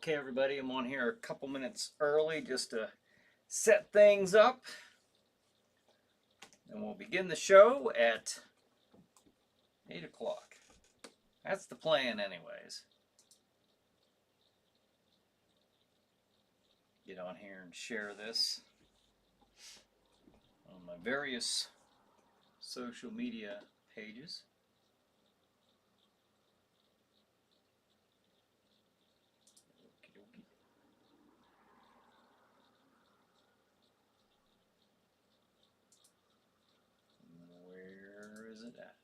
Okay, everybody, I'm on here a couple minutes early just to set things up. And we'll begin the show at 8 o'clock. That's the plan, anyways. Get on here and share this on my various social media pages. Where is it at?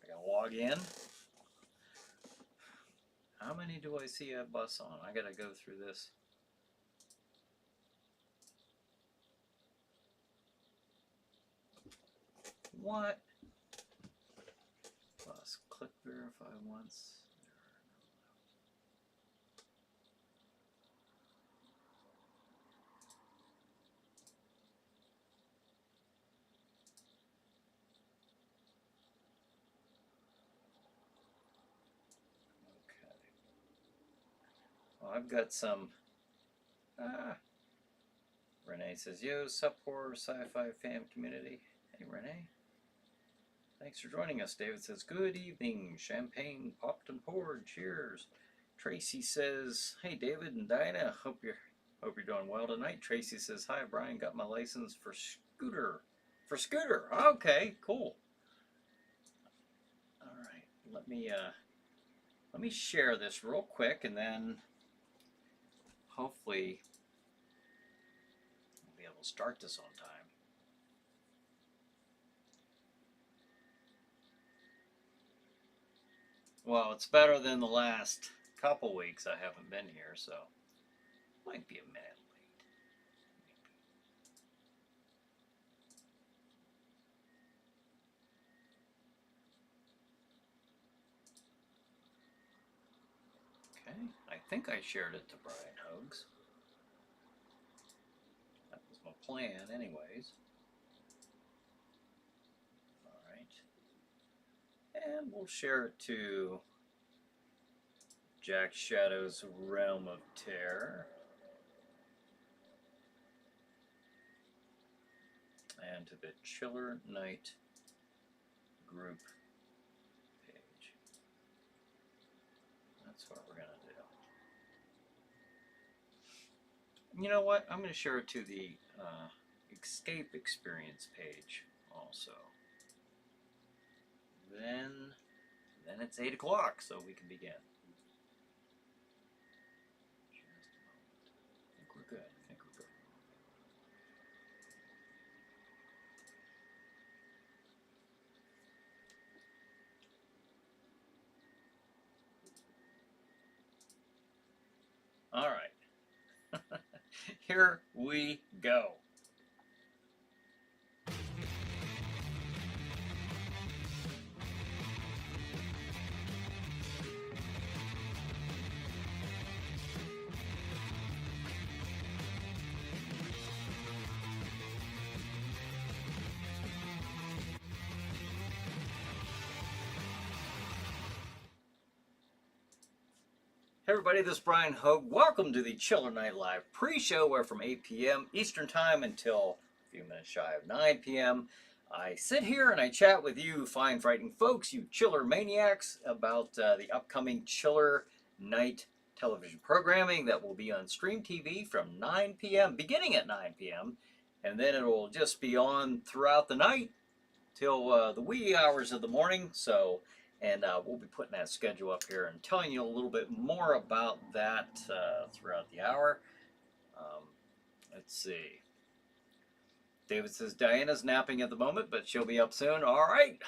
I gotta log in. How many do I see a bus on? I gotta go through this. What? Plus, click verify once. Okay. Well, I've got some. Renee says, yo, sup horror sci-fi fam community. Hey, Renee. Thanks for joining us. David says, good evening. Champagne popped and poured. Cheers. Tracy says, hey, David and Dinah. Hope you're doing well tonight. Tracy says, hi, Brian. Got my license for scooter. Okay, cool. All right. Let me share this real quick, and then hopefully we'll be able to start this on time. Well, it's better than the last couple weeks I haven't been here, so might be a minute late. Okay, I think I shared it to Bryan Hogue's. That was my plan anyways. Alright. And we'll share it to Jack Shadow's Realm of Terror. And to the Chiller Night group page. That's what we're going to do. You know what? I'm going to share it to the Escape Experience page also. Then it's 8 o'clock, so we can begin. Just a moment. I think we're good. All right. Here we go. Hey everybody, this is Bryan Hogue. Welcome to the Chiller Night Live pre-show, where from 8 p.m. Eastern Time until a few minutes shy of 9 p.m. I sit here and I chat with you fine, frightening folks, you chiller maniacs, about the upcoming Chiller Night television programming that will be on Stream TV from 9 p.m., beginning at 9 p.m., and then it will just be on throughout the night till the wee hours of the morning. And we'll be putting that schedule up here and telling you a little bit more about that throughout the hour. Let's see. David says, Diana's napping at the moment, but she'll be up soon. All right.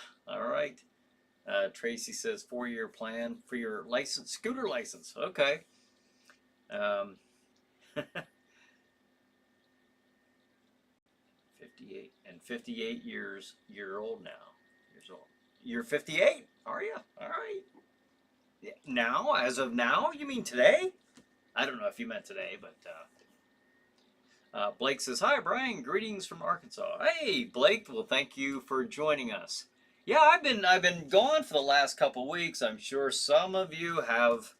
Tracy says, 4-year plan for your license, scooter license. Okay. 58 and 58 years old now. You're 58, are you? All right. Now, as of now, you mean today? I don't know if you meant today, but Blake says, "Hi, Brian. Greetings from Arkansas." Hey, Blake. Well, thank you for joining us. Yeah, I've been gone for the last couple weeks. I'm sure some of you have.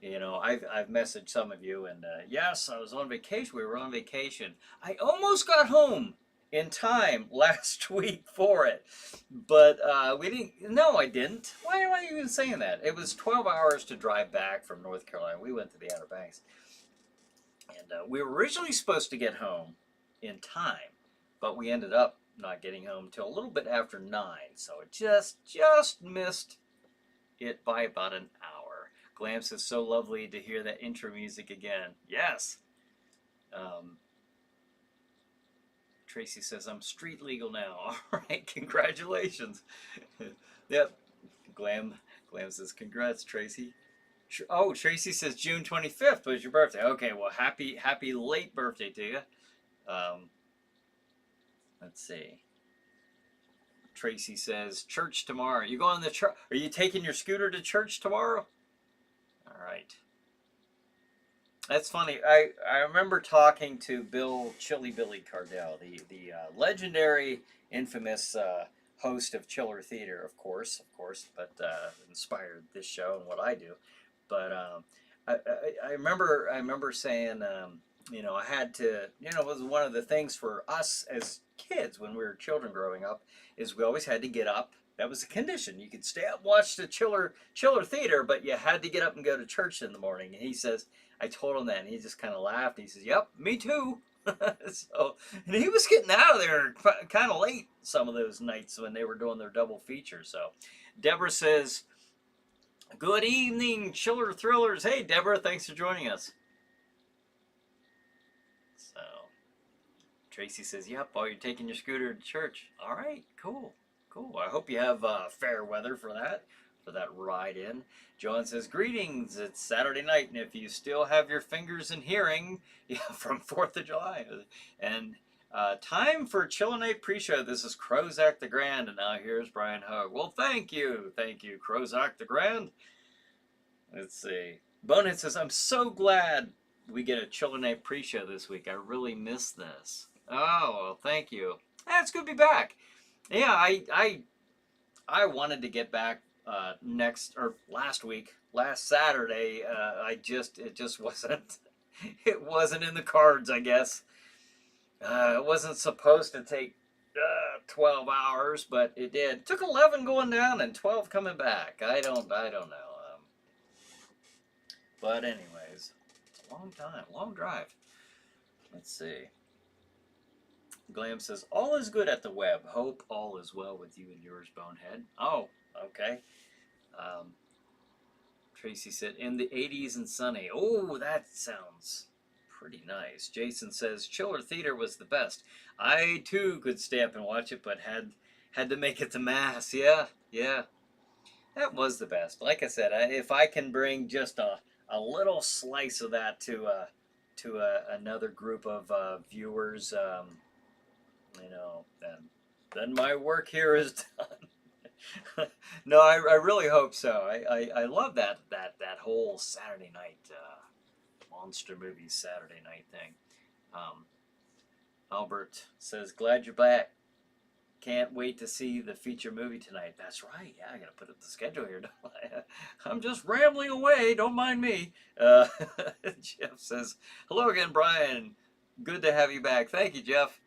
I've messaged some of you, and yes, I was on vacation. We were on vacation. I almost got home in time last week for it, but we didn't. No, I didn't. Why am I even saying that? It was 12 hours to drive back from North Carolina. We went to the Outer Banks. And we were originally supposed to get home in time, but we ended up not getting home till a little bit after 9, so it just missed it by about an hour. Glam says, "So lovely to hear that intro music again." Yes. Um, Tracy says, "I'm street legal now." All right, congratulations. Yep. Glam says, "Congrats, Tracy." Oh, Tracy says June 25th was your birthday. Okay, well, happy late birthday to you. Um, let's see. Tracy says church tomorrow. You going to church? Are you taking your scooter to church tomorrow? All right. That's funny. I remember talking to Chili Billy Cardell, the legendary, infamous host of Chiller Theater, of course, but inspired this show and what I do. But I remember saying, I had to, it was one of the things for us as kids when we were children growing up, is we always had to get up. That was a condition. You could stay up and watch the Chiller Theater, but you had to get up and go to church in the morning. And he says, I told him that, and he just kind of laughed. He says, "Yep, me too." So, and he was getting out of there kind of late some of those nights when they were doing their double feature. So, Deborah says, "Good evening, Chiller Thrillers." Hey, Deborah, thanks for joining us. So, Tracy says, "Yep, while you're taking your scooter to church." All right, cool. I hope you have fair weather for that ride in. John says, "Greetings. It's Saturday night, and if you still have your fingers in hearing, yeah, from 4th of July. And time for Chillinate pre-show. This is Crozak the Grand, and now here's Bryan Hogue." Well, thank you, Crozak the Grand. Let's see. Bonehead says, "I'm so glad we get a Chillinate pre-show this week. I really miss this." Oh, well, thank you. It's good to be back. Yeah, I wanted to get back last Saturday. It just wasn't it wasn't in the cards, I guess. It wasn't supposed to take 12 hours, but it did. It took 11 going down and 12 coming back. I don't know. But anyways, it's a long time, long drive. Let's see. Glam says, "All is good at the web. Hope all is well with you and yours, Bonehead." Oh, okay. Um, Tracy said, "In the 80s and sunny." Oh, that sounds pretty nice. Jason says, "Chiller Theater was the best. I too could stay up and watch it, but had to make it to Mass." Yeah. That was the best. Like I said, if I can bring just a little slice of that to another group of viewers, then my work here is done. No, I really hope so. I love that whole Saturday night monster movies Saturday night thing. Albert says, "Glad you're back. Can't wait to see the feature movie tonight." That's right. Yeah, I gotta put up the schedule here, don't I? I'm just rambling away. Don't mind me. Jeff says, "Hello again, Brian. Good to have you back." Thank you, Jeff.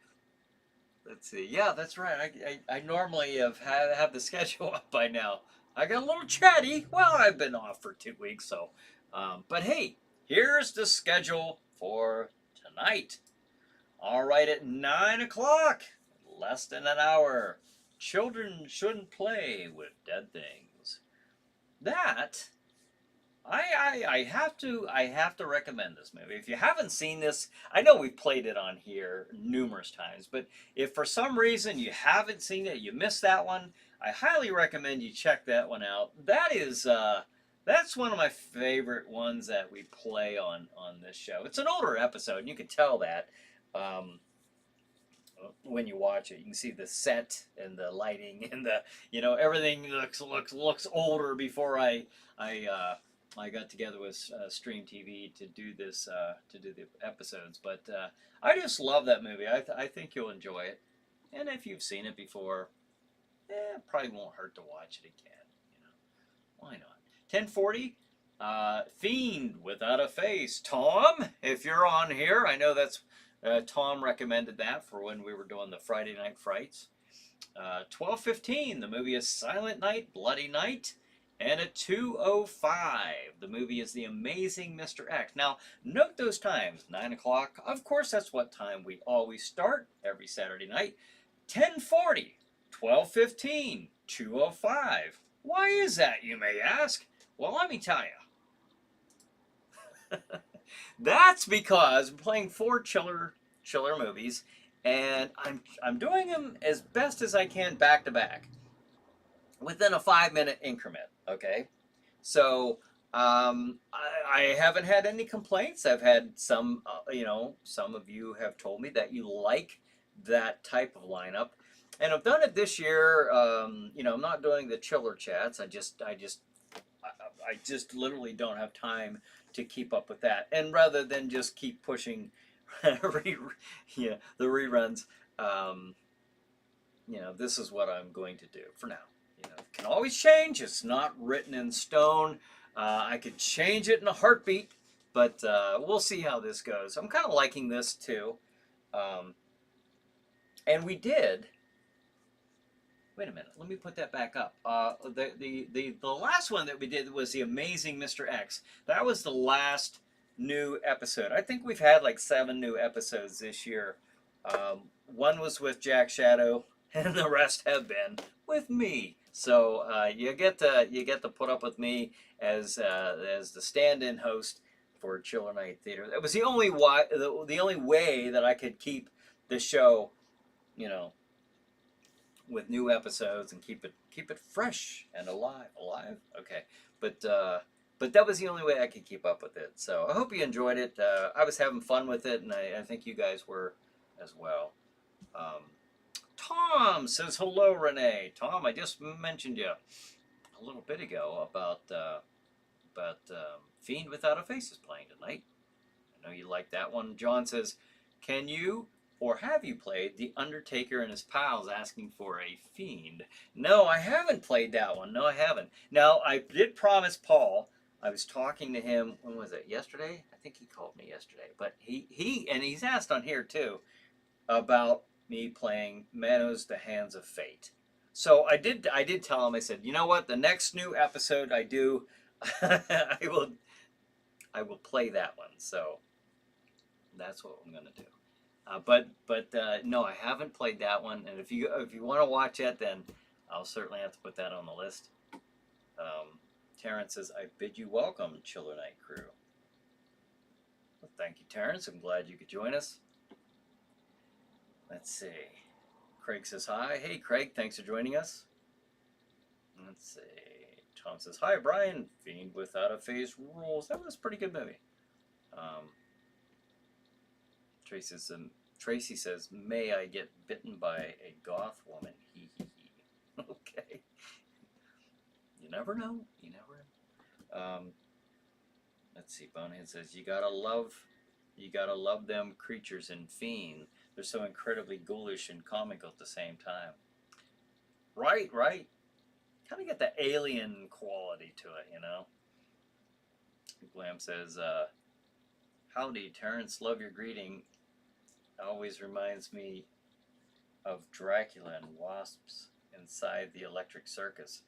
Let's see. Yeah, that's right. I normally have the schedule up by now. I got a little chatty. Well, I've been off for 2 weeks, so. But hey, here's the schedule for tonight. All right, at 9 o'clock, less than an hour. Children shouldn't play with dead things. That I have to recommend this movie. If you haven't seen this, I know we've played it on here numerous times, but if for some reason you haven't seen it, you missed that one, I highly recommend you check that one out. That's one of my favorite ones that we play on this show. It's an older episode, and you can tell that. When you watch it, you can see the set and the lighting and everything looks older before I I got together with Stream TV to do this, to do the episodes. But I just love that movie. I think you'll enjoy it. And if you've seen it before, it probably won't hurt to watch it again. You know, why not? 1040, Fiend Without a Face. Tom, if you're on here, I know that's Tom recommended that for when we were doing the Friday Night Frights. 12:15, the movie is Silent Night, Bloody Night. And at 2:05, the movie is The Amazing Mr. X. Now, note those times. 9 o'clock, of course, that's what time we always start every Saturday night. 10:40, 12:15, 2:05. Why is that, you may ask? Well, let me tell you. That's because I'm playing 4 chiller movies, and I'm doing them as best as I can back to back, within a 5-minute increment. Okay, so I haven't had any complaints. I've had some, some of you have told me that you like that type of lineup, and I've done it this year. I'm not doing the chiller chats. I just literally don't have time to keep up with that. And rather than just keep pushing the reruns, this is what I'm going to do for now. It can always change. It's not written in stone. I could change it in a heartbeat, but we'll see how this goes. I'm kind of liking this too. And we did. Wait a minute. Let me put that back up. The last one that we did was The Amazing Mr. X. That was the last new episode. I think we've had like 7 new episodes this year. One was with Jack Shadow, and the rest have been with me. So you get to put up with me as the stand-in host for Chiller Night Theater. That was the only way that I could keep the show, with new episodes and keep it fresh and alive. Okay, but that was the only way I could keep up with it. So I hope you enjoyed it. I was having fun with it, and I think you guys were as well. Tom says hello, Renee. Tom, I just mentioned you a little bit ago about Fiend Without a Face is playing tonight. I know you like that one. John says, can you or have you played The Undertaker and His Pals Asking for a Fiend? No, I haven't played that one. No, I haven't. Now, I did promise Paul. I was talking to him, when was it, yesterday? I think he called me yesterday. But he's asked on here too about me playing Manos, The Hands of Fate. So I did tell him, I said, you know what, the next new episode I do, I will play that one. So that's what I'm going to do. But no, I haven't played that one. And if you want to watch it, then I'll certainly have to put that on the list. Terrence says, I bid you welcome, Chiller Night crew. Well, thank you, Terrence. I'm glad you could join us. Let's see. Craig says hi. Hey, Craig. Thanks for joining us. Let's see. Tom says, hi, Brian. Fiend Without a Face rules. That was a pretty good movie. Tracy says, may I get bitten by a goth woman? Hee hee hee. Okay. You never know. You never know. Let's see. Bonehead says, you gotta love them creatures in Fiend. They're so incredibly ghoulish and comical at the same time. Right. Kind of get the alien quality to it, Glam says, howdy, Terrence. Love your greeting. Always reminds me of Dracula and wasps inside the Electric Circus.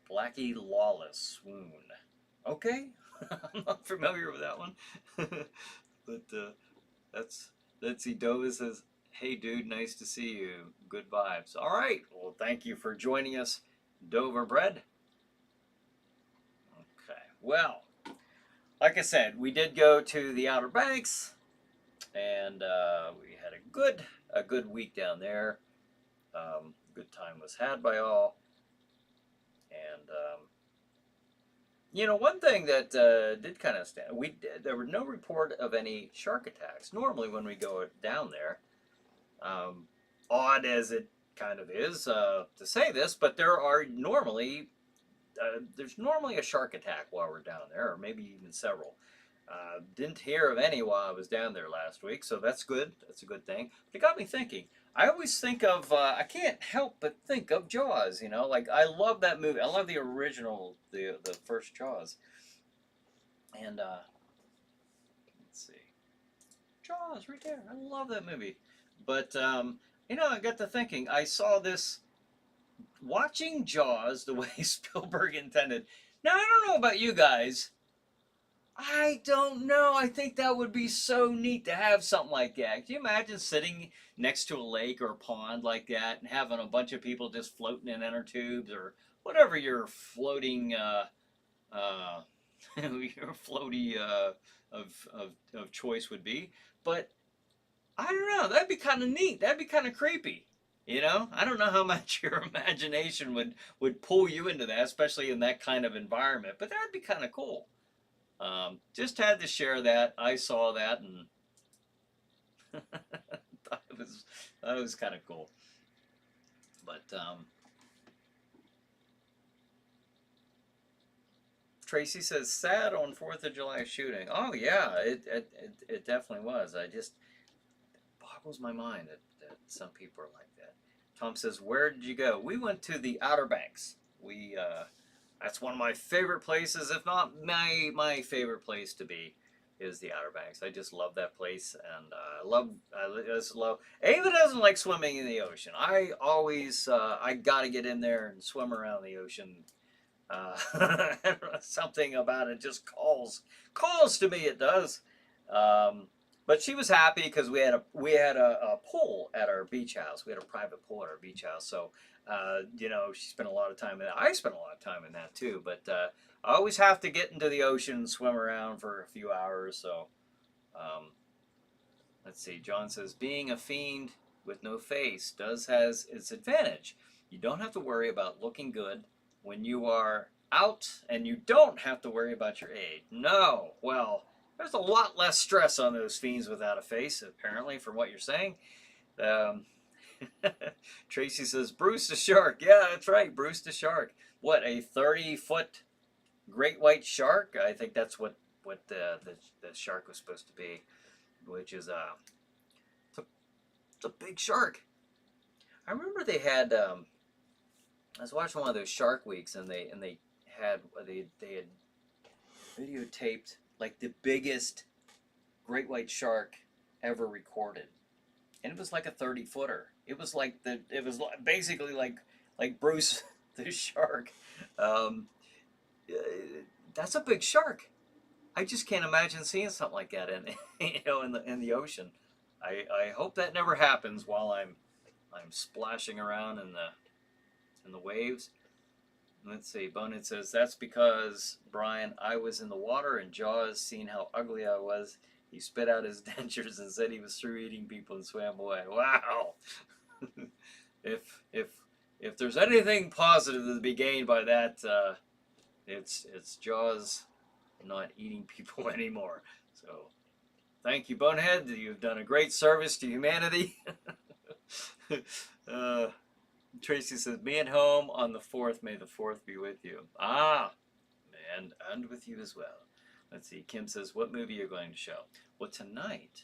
Blackie Lawless Swoon. Okay. I'm not familiar with that one. But let's see. Dova says, hey, dude, nice to see you. Good vibes. All right. Well, thank you for joining us, Dover Bread. Okay. Well, like I said, we did go to the Outer Banks, and we had a good week down there. Good time was had by all. And one thing that did kind of stand, there were no report of any shark attacks. Normally, when we go down there, odd as it kind of is to say this, but there are normally there's normally a shark attack while we're down there, or maybe even several. Didn't hear of any while I was down there last week, so that's good. That's a good thing. But it got me thinking. I always think of, I can't help but think of Jaws, you know, like I love that movie. I love the original, the first Jaws. And let's see, Jaws right there. I love that movie. But you know, I got to thinking. I saw this watching Jaws the way Spielberg intended. Now I don't know about you guys. I don't know. I think that would be so neat to have something like that. Can you imagine sitting next to a lake or a pond like that and having a bunch of people just floating in inner tubes or whatever your floating uh, your floaty of choice would be? But I don't know. That'd be kind of neat. That'd be kind of creepy. You know, I don't know how much your imagination would pull you into that, especially in that kind of environment. But that'd be kind of cool. Just had to share that. I saw that and thought it was kind of cool. But Tracy says sad on 4th of July shooting. Oh yeah, it definitely was. I just boggles my mind that some people are like that. Tom says, where did you go? We went to the Outer Banks. We that's one of my favorite places, if not my favorite place to be, is the Outer Banks. I just love that place, and I just love. Ava doesn't like swimming in the ocean. I always I gotta get in there and swim around the ocean. Something about it just calls to me. It does. But she was happy because we had a pool at our beach house. We had a private pool at our beach house, so you know, she spent a lot of time in that. I spent a lot of time in that too. But I always have to get into the ocean and swim around for a few hours. So let's see. John says being a fiend with no face has its advantage. You don't have to worry about looking good when you are out, and you don't have to worry about your age. No, well. There's a lot less stress on those fiends without a face, apparently, from what you're saying. Um, Tracy says, Bruce the shark. Yeah, that's right, Bruce the shark. What, a 30-foot great white shark? I think that's what the shark was supposed to be, which is it's a big shark. I remember they had, I was watching one of those Shark Weeks, and they had videotaped like the biggest great white shark ever recorded, and it was like a 30-footer. It was basically like Bruce the shark. Um, that's a big shark. I just can't imagine seeing something like that in the ocean. I hope that never happens while I'm splashing around in the waves. Let's see, Bonehead says, that's because, Brian, I was in the water and Jaws, seeing how ugly I was, he spit out his dentures and said he was through eating people and swam away. Wow! If there's anything positive to be gained by that, it's Jaws not eating people anymore. So, thank you, Bonehead. You've done a great service to humanity. Tracy says, me at home on the 4th. May the 4th be with you. Ah, and with you as well. Let's see. Kim says, what movie are you going to show? Well, tonight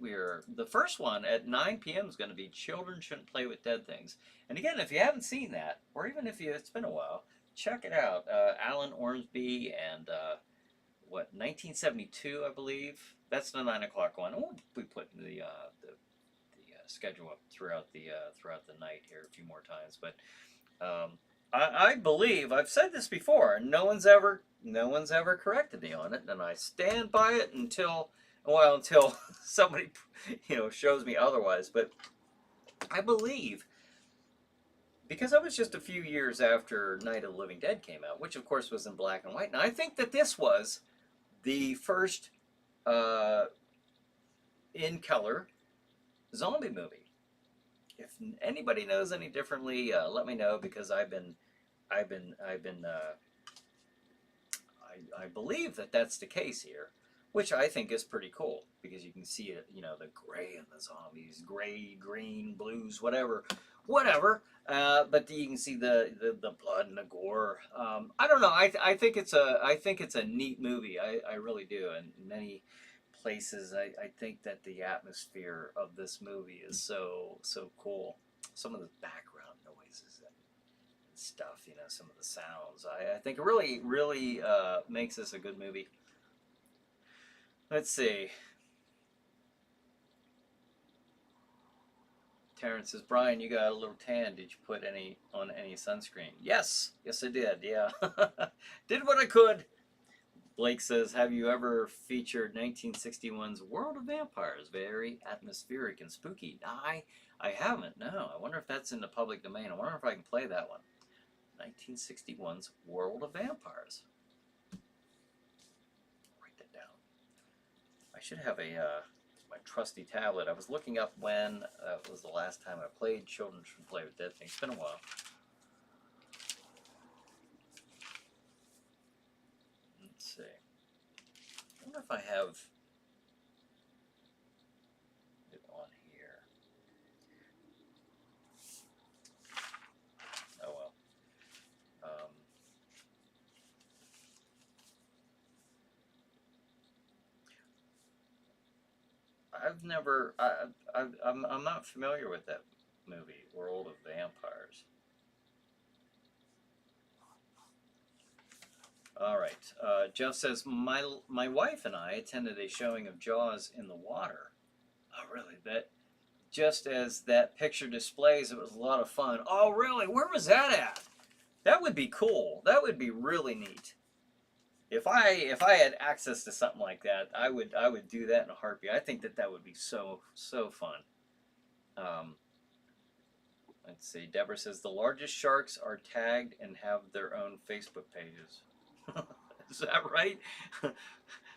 we are, the first one at 9 p.m. is going to be Children Shouldn't Play with Dead Things. And again, if you haven't seen that, or even if it's been a while, check it out. Alan Ormsby and, 1972, I believe. That's the 9 o'clock one. We'll be putting the schedule up throughout the night here a few more times, but I believe I've said this before, and no one's ever corrected me on it, and I stand by it until somebody shows me otherwise. But I believe, because that was just a few years after Night of the Living Dead came out, which of course was in black and white, and I think that this was the first in color zombie movie. If anybody knows any differently, let me know, because I believe that that's the case here, which I think is pretty cool, because you can see it, the gray in the zombies, gray, green, blues, whatever whatever. But you can see the blood and the gore. I don't know. I think it's a neat movie. I really do. And in many places, I think that the atmosphere of this movie is so cool. Some of the background noises and stuff, some of the sounds. I think it really makes this a good movie. Let's see. Terrence says, Brian, you got a little tan. Did you put any on any sunscreen? Yes, I did. Yeah, did what I could. Blake says, have you ever featured 1961's World of Vampires? Very atmospheric and spooky. I haven't. No, I wonder if that's in the public domain. I wonder if I can play that one. 1961's World of Vampires. Write that down. I should have my trusty tablet. I was looking up when was the last time I played Children Should Play with Dead Things. It's been a while. Let's see. I wonder if I have it on here. Oh well. I've never. I'm not familiar with that movie, World of Vampires. All right. Jeff says my wife and I attended a showing of Jaws in the water. Oh, really? That just as that picture displays, it was a lot of fun. Oh, really? Where was that at? That would be cool. That would be really neat. If I had access to something like that, I would do that in a heartbeat. I think that would be so fun. Let's see. Deborah says the largest sharks are tagged and have their own Facebook pages. Is that right?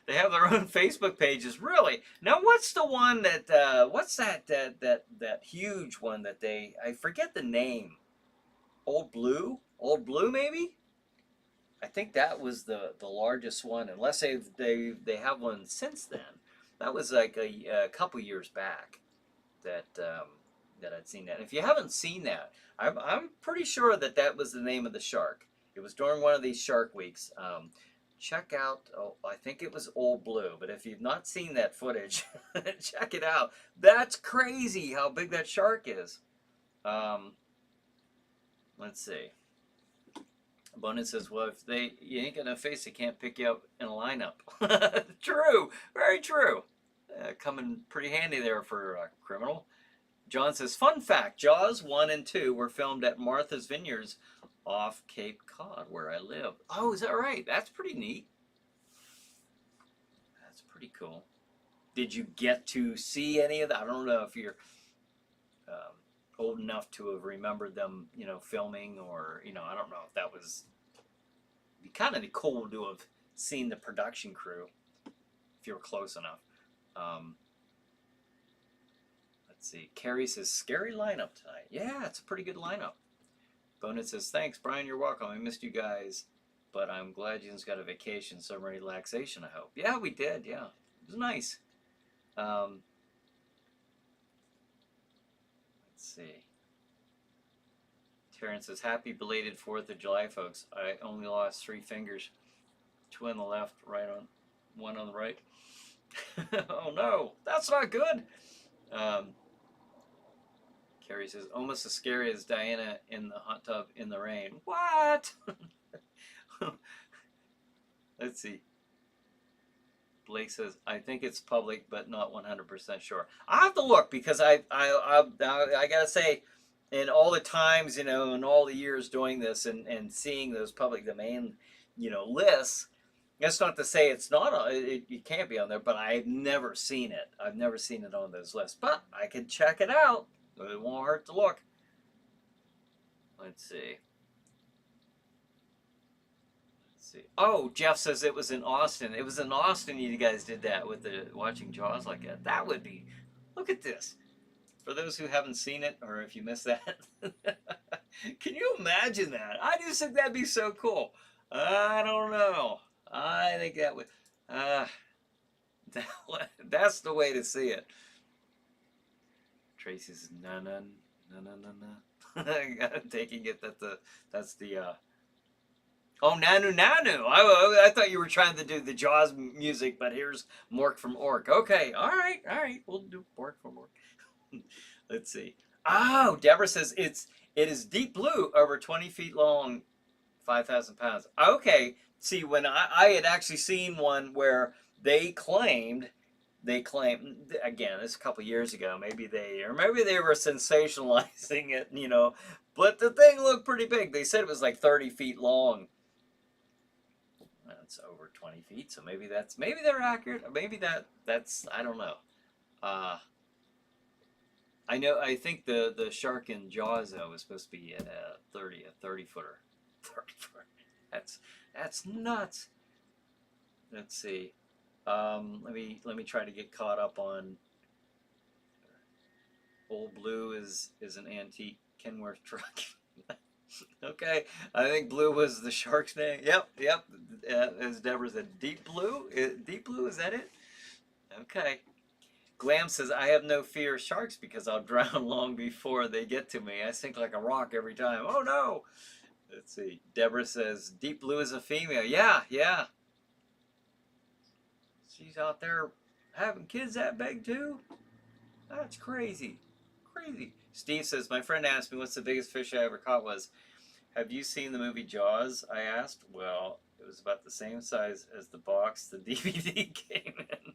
They have their own Facebook pages. Really? Now, what's the one that? What's that huge one that I forget the name. Old Blue? Old Blue, maybe? I think that was the largest one, unless they have one since then. That was like a couple years back that that I'd seen that. And if you haven't seen that, I'm pretty sure that was the name of the shark. It was during one of these Shark Weeks. Check out. Oh, I think it was Old Blue. But if you've not seen that footage, check it out. That's crazy how big that shark is. Let's see. Abundance says, well, if you ain't got no face, they can't pick you up in a lineup. True. Very true. Coming pretty handy there for a criminal. John says, fun fact, Jaws 1 and 2 were filmed at Martha's Vineyards off Cape Cod, where I live. Oh, is that right? That's pretty neat. That's pretty cool. Did you get to see any of that? I don't know if you're old enough to have remembered them, filming, or, I don't know if that was, it'd be kind of cool to have seen the production crew if you were close enough. Let's see. Carrie says, scary lineup tonight. Yeah, it's a pretty good lineup. Bonus says, thanks, Brian, you're welcome. I missed you guys, but I'm glad you just got a vacation, some relaxation, I hope. Yeah, we did, yeah. It was nice. Let's see. Terrence says, happy belated 4th of July, folks. I only lost 3 fingers. 2 on the left, one on the right. Oh no, that's not good. Carrie says, almost as scary as Diana in the hot tub in the rain. What? Let's see. Blake says, I think it's public, but not 100% sure. I have to look, because I gotta say, in all the times, in all the years doing this and seeing those public domain, lists, that's not to say it's not it can't be on there, but I've never seen it. I've never seen it on those lists, but I can check it out. It won't hurt to look. Let's see. Oh, Jeff says it was in Austin. It was in Austin you guys did that with the watching Jaws like that. That would be, look at this. For those who haven't seen it, or if you missed that, can you imagine that? I just think that'd be so cool. I don't know. I think that would, that's the way to see it. Tracy says, none. No, no, no, no. I'm taking it that that's the oh, Nanu Nanu. I thought you were trying to do the Jaws music, but here's Mork from Ork. Okay, all right, all right. We'll do Mork from Ork. Let's see. Oh, Deborah says it is deep blue, over 20 feet long, 5,000 pounds. Okay. See, when I had actually seen one where they claimed again, this a couple years ago, maybe they were sensationalizing it, but the thing looked pretty big. They said it was like 30 feet long. That's over 20 feet, so maybe they're accurate. Maybe that's I don't know. Uh, I think the shark in Jaws though was supposed to be at a 30 footer. 30 footer. That's nuts. Let's see. Let me try to get caught up on. Old Blue is an antique Kenworth truck. Okay, I think Blue was the shark's name. Yep, yep. As Deborah said, Deep Blue. Deep Blue, is that it? Okay. Glam says, I have no fear of sharks because I'll drown long before they get to me. I sink like a rock every time. Oh no! Let's see. Deborah says, Deep Blue is a female. Yeah, yeah. She's out there having kids that big too? That's crazy. Crazy. Steve says, my friend asked me what's the biggest fish I ever caught was, have you seen the movie Jaws? I asked. Well, it was about the same size as the box the DVD came in.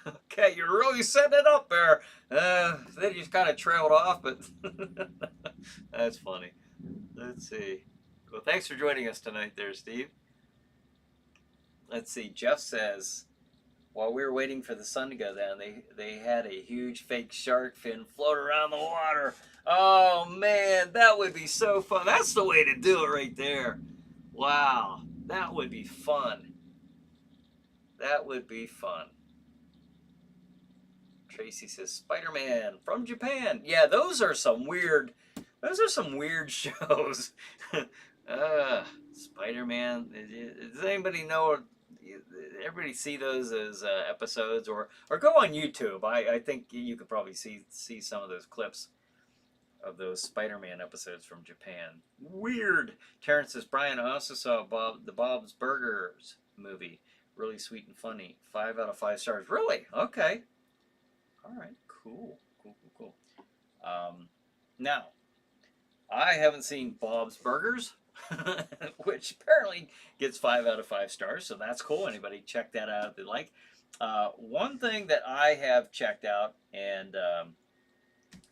Okay, you're really setting it up there. Then you just kind of trailed off, but that's funny. Let's see. Well, thanks for joining us tonight there, Steve. Let's see. Jeff says, while we were waiting for the sun to go down, they had a huge fake shark fin float around the water. Oh man, that would be so fun. That's the way to do it right there. Wow, that would be fun. That would be fun. Tracy says Spider-Man from Japan. Yeah, those are some weird shows. Spider-Man. Does anybody know? Everybody see those as episodes, or go on YouTube. I think you could probably see some of those clips of those Spider-Man episodes from Japan. Weird. Terrence says, Brian, I also saw the Bob's Burgers movie. Really sweet and funny. 5 out of 5 stars. Really? Okay. All right. Cool. Cool, cool, cool. Now, I haven't seen Bob's Burgers, which apparently gets 5 out of 5 stars, so that's cool. Anybody check that out if they like. One thing that I have checked out, and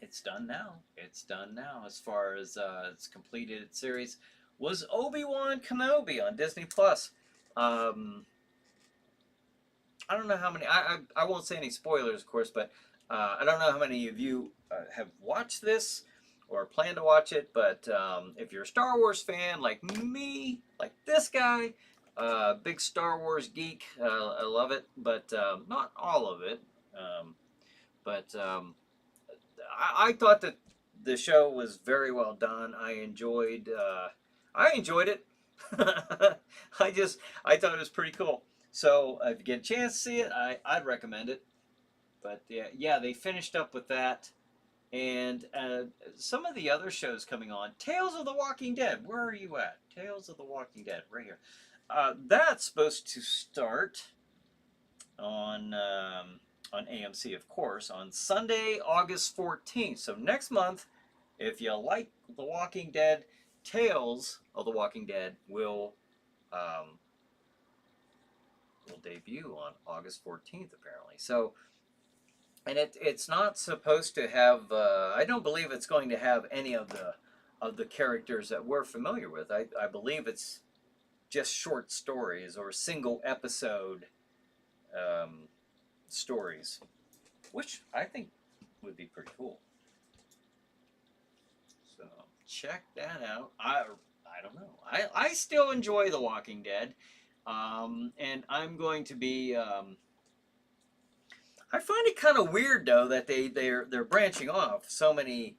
it's done now. It's done now as far as its completed series, was Obi-Wan Kenobi on Disney Plus. I don't know how many. I won't say any spoilers, of course, but I don't know how many of you have watched this or plan to watch it. But if you're a Star Wars fan like me, like this guy, big Star Wars geek, I love it, but not all of it. But I thought that the show was very well done. I enjoyed it. I thought it was pretty cool. So if you get a chance to see it, I'd recommend it. But yeah, they finished up with that, and some of the other shows coming on. Tales of the Walking Dead. Where are you at? Tales of the Walking Dead, right here. That's supposed to start on AMC, of course, on Sunday, August 14th. So next month, if you like The Walking Dead, Tales of the Walking Dead will debut on August 14th, apparently. So, and it's not supposed to have. I don't believe it's going to have any of the characters that we're familiar with. I believe it's just short stories or single episode stories, which I think would be pretty cool. So check that out. I don't know. I still enjoy The Walking Dead, and I'm going to be. I find it kind of weird though that they're branching off so many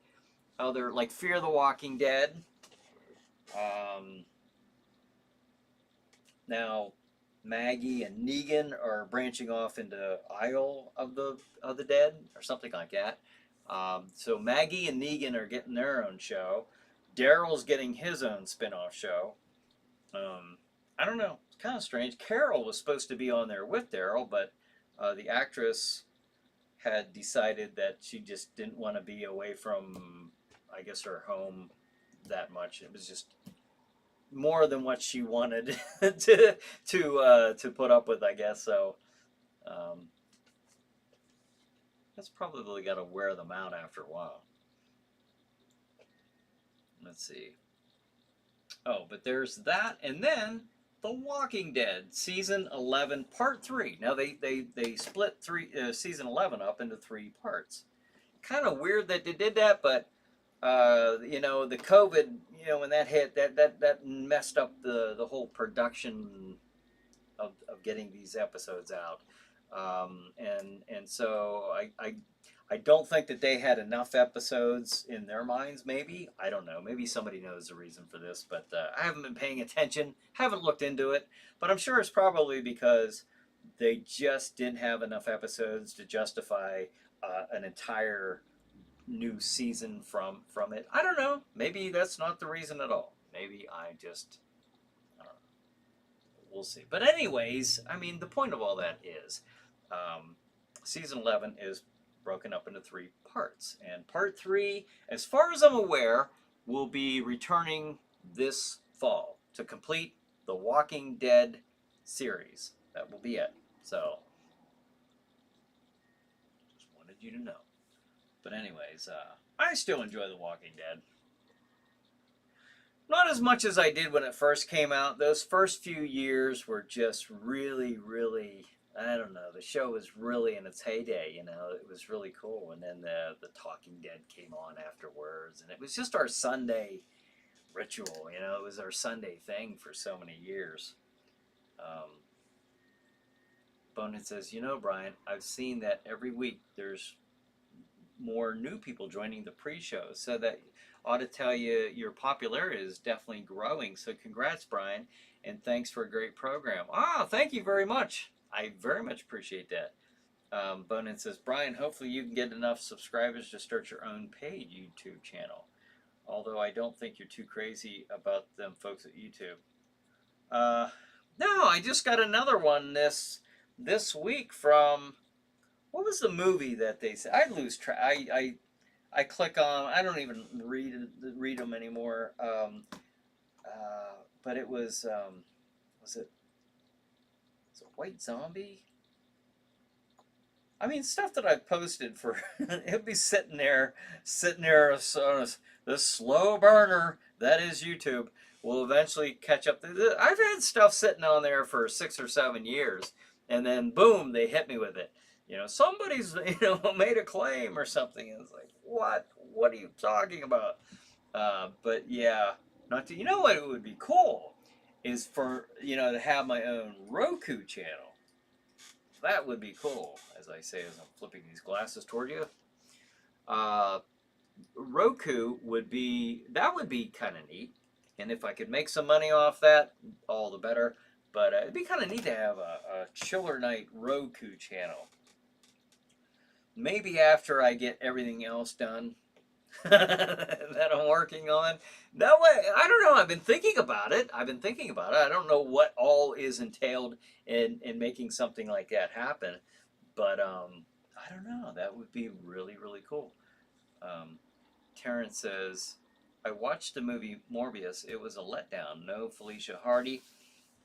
other, like Fear the Walking Dead. Now Maggie and Negan are branching off into Isle of the Dead or something like that. So Maggie and Negan are getting their own show. Daryl's getting his own spin-off show. I don't know. It's kind of strange. Carol was supposed to be on there with Daryl, but the actress had decided that she just didn't want to be away from, I guess, her home that much. It was just more than what she wanted to put up with, I guess. So that's probably got to wear them out after a while. Let's see. Oh, but there's that, and then The Walking Dead season 11, part 3. Now they split season 11 up into 3 parts. Kind of weird that they did that, but you know, the COVID, you know, when that hit, that messed up the whole production of getting these episodes out. And so I don't think that they had enough episodes in their minds. Maybe, I don't know. Maybe somebody knows the reason for this, but I haven't been paying attention. Haven't looked into it, but I'm sure it's probably because they just didn't have enough episodes to justify an entire new season from it. I don't know. Maybe that's not the reason at all. Maybe I just, I don't know. We'll see. But anyways, I mean, the point of all that is season 11 is broken up into 3 parts. And part 3, as far as I'm aware, will be returning this fall to complete the Walking Dead series. That will be it. So, just wanted you to know. But anyways, I still enjoy The Walking Dead. Not as much as I did when it first came out. Those first few years were just really, really, I don't know, the show was really in its heyday, you know. It was really cool. And then the Talking Dead came on afterwards. And it was just our Sunday ritual, you know. It was our Sunday thing for so many years. Bonehead says, you know, Brian, I've seen that every week there's more new people joining the pre-show, so that ought to tell you your popularity is definitely growing. So congrats, Brian, and thanks for a great program. Thank you very much. I very much appreciate that. Bonehead says, Brian, hopefully you can get enough subscribers to start your own paid YouTube channel. Although I don't think you're too crazy about them folks at YouTube. No, I just got another one this week from, what was the movie that they said? I lose track. I click on. I don't even read them anymore. But it was it White Zombie? I mean, stuff that I've posted for. It'll be sitting there. So this slow burner that is YouTube will eventually catch up. I've had stuff sitting on there for 6 or 7 years, and then boom, they hit me with it. You know, somebody's, you know, made a claim or something. And it's like, what? What are you talking about? But yeah, not to, you know what it would be cool is for, you know, to have my own Roku channel. That would be cool, as I say as I'm flipping these glasses toward you. Roku would be kind of neat. And if I could make some money off that, all the better. But it'd be kind of neat to have a Chiller Night Roku channel. Maybe after I get everything else done that I'm working on. That way, I don't know. I've been thinking about it. I don't know what all is entailed in making something like that happen. But I don't know. That would be really, really cool. Terrence says, I watched the movie Morbius. It was a letdown. No Felicia Hardy.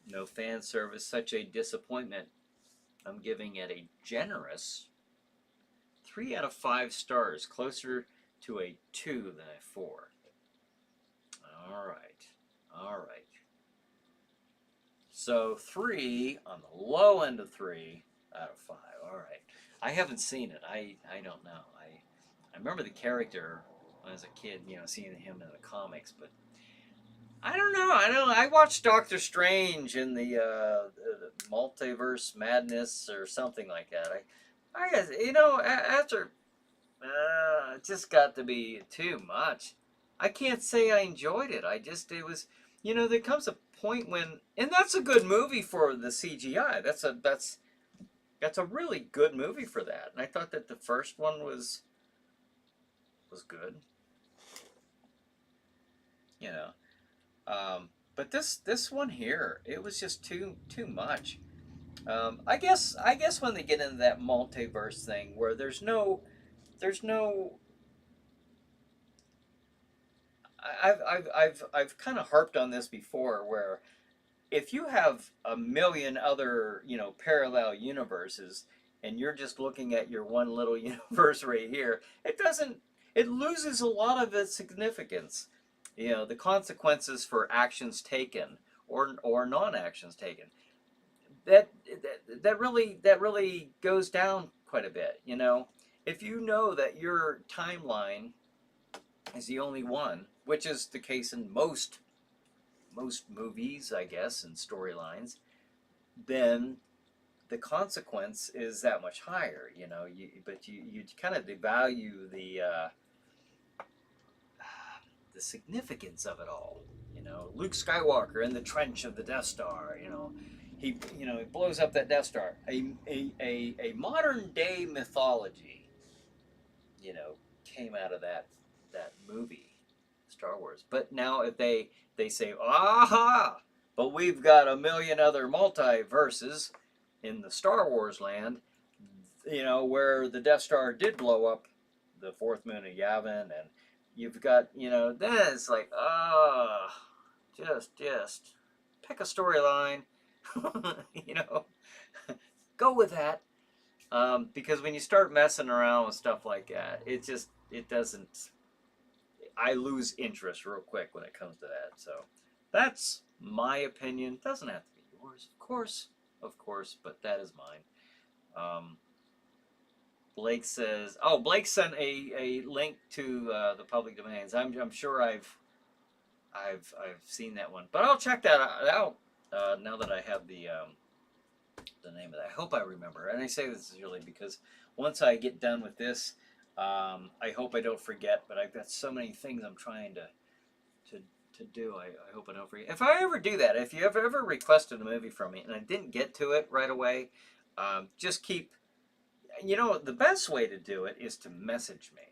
No fan service. Such a disappointment. I'm giving it a generous 3 out of 5 stars, closer to a 2 than a 4. All right. So 3 on the low end of 3 out of 5. All right. I haven't seen it. I don't know. I remember the character when I was a kid, you know, seeing him in the comics, but I don't know. I watched Doctor Strange in the Multiverse Madness or something like that. I guess, you know, after it just got to be too much. I can't say I enjoyed it. It was, you know, there comes a point when, and that's a good movie for the CGI. That's a really good movie for that. And I thought that the first one was was good, you know. But this one here, it was just too much. I guess when they get into that multiverse thing where there's no I've kind of harped on this before where if you have a million other, parallel universes and you're just looking at your one little universe right here, it loses a lot of its significance. The consequences for actions taken or non-actions taken. That really goes down quite a bit. If you know that your timeline is the only one, which is the case in most movies, I guess, and storylines, then the consequence is that much higher. But you kind of devalue the significance of it all. Luke Skywalker in the trench of the Death Star. He blows up that Death Star. A modern day mythology, came out of that movie, Star Wars. But now if they say, aha, but we've got a million other multiverses in the Star Wars land, where the Death Star did blow up the fourth moon of Yavin, and you've got, then it's like, just pick a storyline, you know, go with that. Because when you start messing around with stuff like that, it doesn't, I lose interest real quick when it comes to that. So that's my opinion. Doesn't have to be yours, of course, but that is mine. Blake says, oh, Blake sent a link to the public domains. I'm sure I've seen that one, but I'll check that out now that I have the name of that. I hope I remember, and I say this is really because once I get done with this, I hope I don't forget. But I've got so many things I'm trying to do. I hope I don't forget. If I ever do that, if you have ever requested a movie from me and I didn't get to it right away, just keep. The best way to do it is to message me.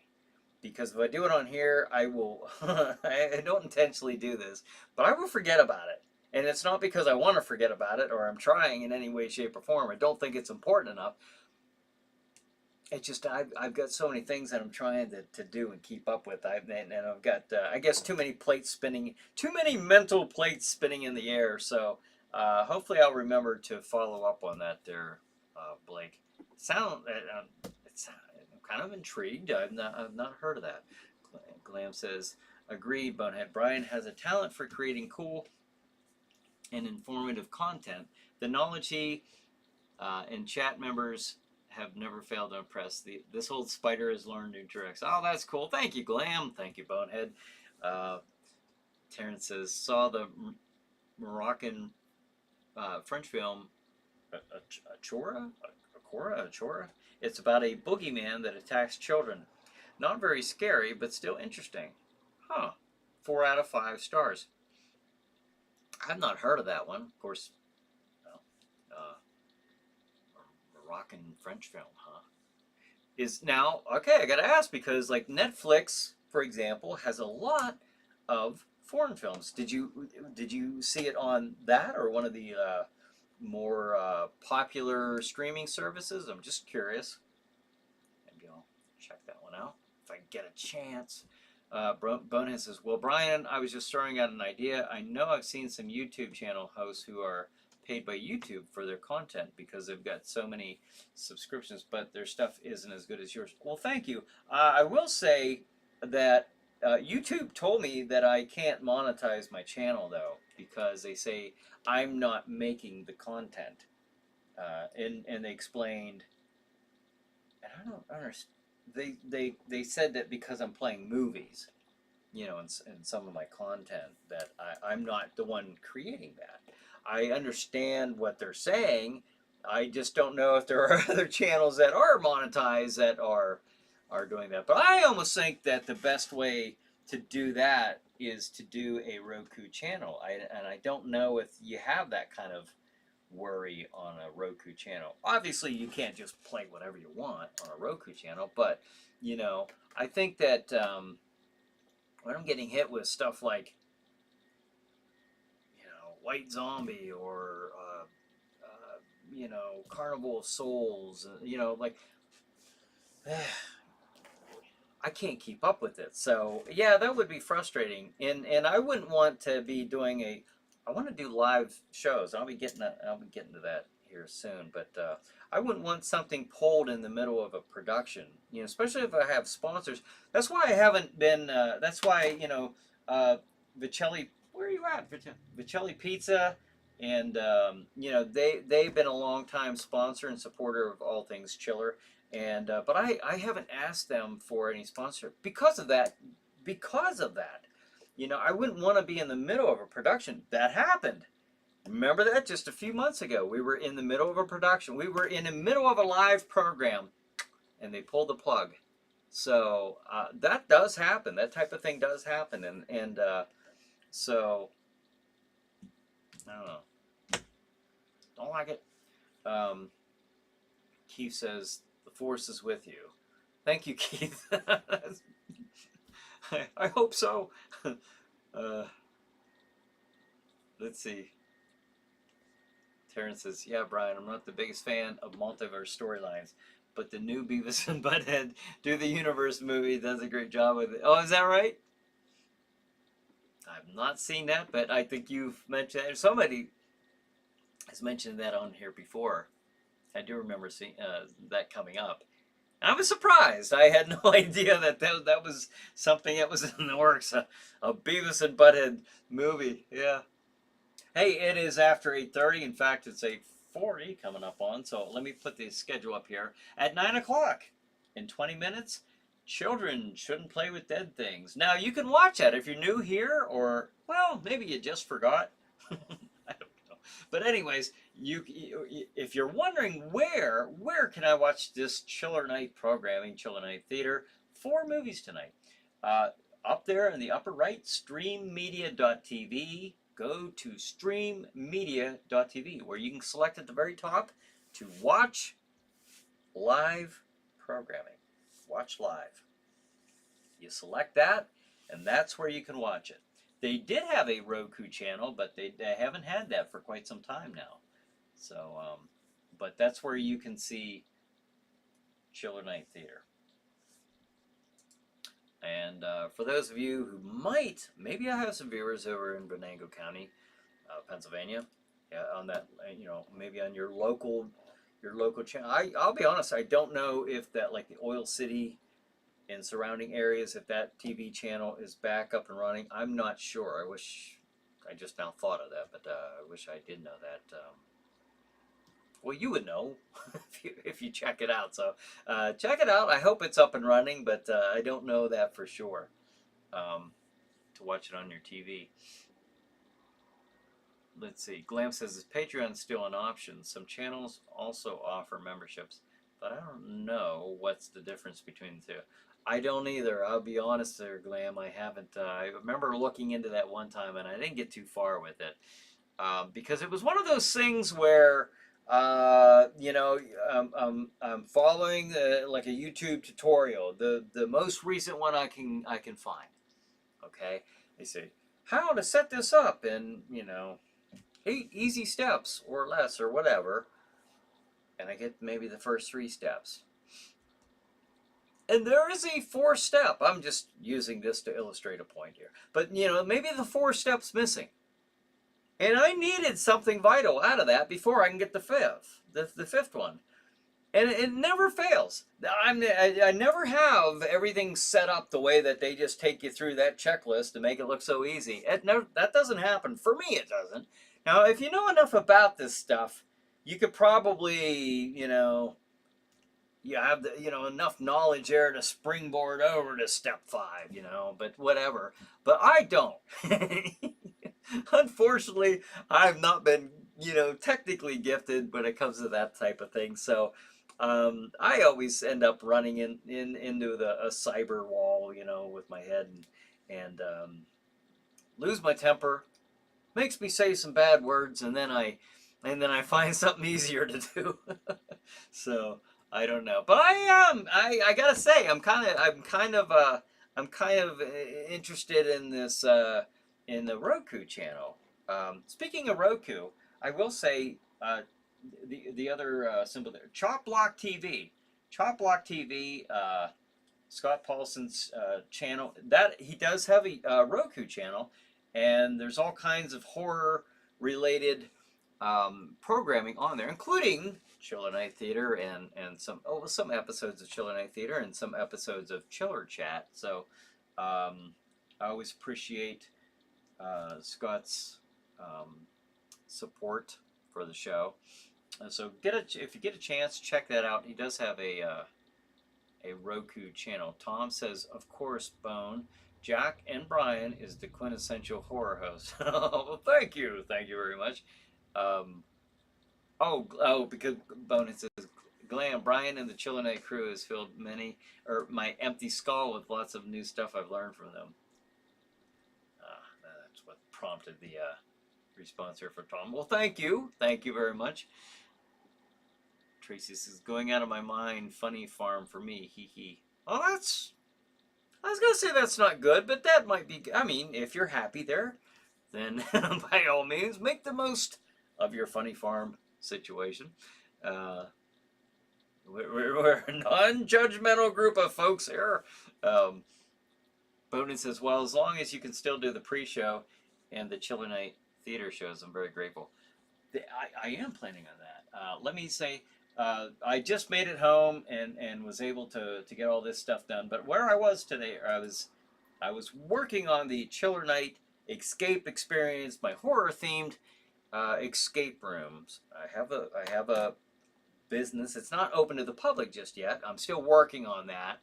Because if I do it on here, I will, I don't intentionally do this, but I will forget about it. And it's not because I want to forget about it or I'm trying in any way, shape, or form. I don't think it's important enough. It's just I've got so many things that I'm trying to do and keep up with. And I've got, I guess, too many plates spinning, too many mental plates spinning in the air. So hopefully I'll remember to follow up on that there, Blake. It's I'm kind of intrigued. I've not heard of that. Glam says, agreed, Bonehead. Bryan has a talent for creating cool and informative content. The knowledge he and chat members have never failed to impress. This old spider has learned new tricks. Oh, that's cool. Thank you, Glam. Thank you, Bonehead. Terrence says, saw the Moroccan French film, Achora? Achora? It's about a boogeyman that attacks children. Not very scary, but still interesting. Huh. 4 out of 5 stars. I've not heard of that one. Of course, Moroccan French film, huh? Is now, okay, I gotta ask, because like Netflix, for example, has a lot of foreign films. Did you see it on that or one of the more popular streaming services? I'm just curious. Maybe I'll check that one out if I get a chance. Bonehead says, well, Bryan, I was just throwing out an idea. I know I've seen some YouTube channel hosts who are paid by YouTube for their content because they've got so many subscriptions, but their stuff isn't as good as yours. Well, thank you. I will say that YouTube told me that I can't monetize my channel, though, because they say I'm not making the content. And they explained, and I don't understand. They said that because I'm playing movies, in some of my content, that I'm not the one creating that. I understand what they're saying. I just don't know if there are other channels that are monetized that are doing that. But I almost think that the best way to do that is to do a Roku channel. And I don't know if you have that kind of worry on a Roku channel. Obviously, you can't just play whatever you want on a Roku channel, but you know, I think that when I'm getting hit with stuff like, you know, White Zombie or, you know, Carnival of Souls, you know, like, I can't keep up with it. So yeah, that would be frustrating. And I wouldn't want to be doing a. I want to do live shows. I'll be getting to that here soon. But I wouldn't want something pulled in the middle of a production. You know, especially if I have sponsors. That's why I haven't been. That's why you know, Vicelli. Where are you at? Vicelli Pizza. And you know they've been a long time sponsor and supporter of all things Chiller, and but I haven't asked them for any sponsor because of that. Because of that, you know, I wouldn't want to be in the middle of a production that happened. Remember that just a few months ago, we were in the middle of a production. We were in the middle of a live program, and they pulled the plug. So that does happen. That type of thing does happen, and so I don't know. Don't like it. Um, Keith says the force is with you. Thank you, Keith. I hope so. uh, let's see. Terrence says, yeah, Brian, I'm not the biggest fan of multiverse storylines, but the new Beavis and Butthead Do the Universe movie does a great job with it. Oh, is that right? I've not seen that, but I think you've mentioned it. Somebody has mentioned that on here before. I do remember seeing that coming up. I was surprised. I had no idea that was something that was in the works. A Beavis and Butthead movie. Yeah. Hey, it is after 8:30. In fact, it's 8:40 coming up on. So let me put the schedule up here. At 9 o'clock, in 20 minutes, children shouldn't play with dead things. Now, you can watch that if you're new here or, well, maybe you just forgot. I don't know. But anyways, if you're wondering where can I watch this Chiller Night programming, Chiller Night Theater, 4 movies tonight. Up there in the upper right, streammedia.tv. Go to streammedia.tv where you can select at the very top to watch live programming. Watch live. You select that, and that's where you can watch it. They did have a Roku channel, but they haven't had that for quite some time now. So, but that's where you can see Chiller Night Theater. And for those of you who maybe I have some viewers over in Venango County, Pennsylvania, on that, you know, maybe on your local channel. I'll be honest, I don't know if that, like the Oil City and surrounding areas, if that TV channel is back up and running. I'm not sure. I wish I just now thought of that, but I wish I did know that. Well, you would know if you check it out. So check it out. I hope it's up and running, but I don't know that for sure to watch it on your TV. Let's see. Glam says, is Patreon still an option? Some channels also offer memberships, but I don't know what's the difference between the two. I don't either. I'll be honest there, Glam. I haven't. I remember looking into that one time, and I didn't get too far with it because it was one of those things where you know, I'm following like a YouTube tutorial, the most recent one I can find. Okay, they say how to set this up, and you know, 8 easy steps or less or whatever, and I get maybe the first 3 steps. And there is a 4th step. I'm just using this to illustrate a point here. But you know, maybe the 4 steps missing. And I needed something vital out of that before I can get the 5th, the 5th one. And it never fails. I never have everything set up the way that they just take you through that checklist to make it look so easy. That doesn't happen. For me, it doesn't. Now, if you know enough about this stuff, you could probably, you know, you have enough knowledge there to springboard over to step 5, you know, but whatever. But I don't. Unfortunately, I've not been, you know, technically gifted when it comes to that type of thing. So I always end up running into a cyber wall, you know, with my head and lose my temper, makes me say some bad words, and then I find something easier to do. So I don't know, but I am. I gotta say, I'm kind of interested in this in the Roku channel. Speaking of Roku, I will say the other symbol there, Chop Block TV. Chop Block TV. Scott Paulson's channel. That he does have a Roku channel, and there's all kinds of horror related programming on there, including Chiller Night Theater and some episodes of Chiller Night Theater and some episodes of Chiller Chat. So I always appreciate Scott's support for the show. So if you get a chance, check that out. He does have a Roku channel. Tom says, of course, Bone. Jack and Brian is the quintessential horror host. Well, thank you very much. Because Bone says, Glam, Brian and the Chiller Night crew has filled my empty skull with lots of new stuff I've learned from them. That's what prompted the response here for Tom. Well, thank you very much. Tracy says, going out of my mind, funny farm for me, hee hee. Well, I was going to say that's not good, but that might be, I mean, if you're happy there, then by all means, make the most of your funny farm situation. We're a non-judgmental group of folks here. Bowden says, well, as long as you can still do the pre-show and the Chiller Night Theater shows, I'm very grateful. I am planning on that. Let me say, I just made it home and was able to get all this stuff done. But where I was today, I was working on the Chiller Night escape experience, my horror themed escape rooms. I have a business. It's not open to the public just yet. I'm still working on that.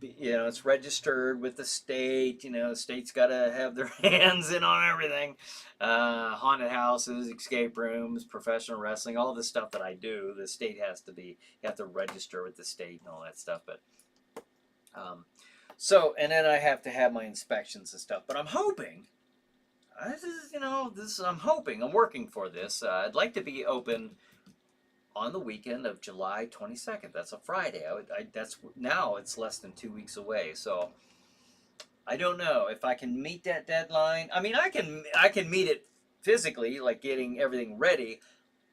You know, it's registered with the state. You know, the state's got to have their hands in on everything. Haunted houses, escape rooms, professional wrestling, all the stuff that I do. The state you have to register with the state and all that stuff. But and then I have to have my inspections and stuff. But I'm hoping, I'm working for this. I'd like to be open on the weekend of July 22nd. That's a Friday. Now it's less than 2 weeks away. So I don't know if I can meet that deadline. I mean, I can meet it physically, like getting everything ready.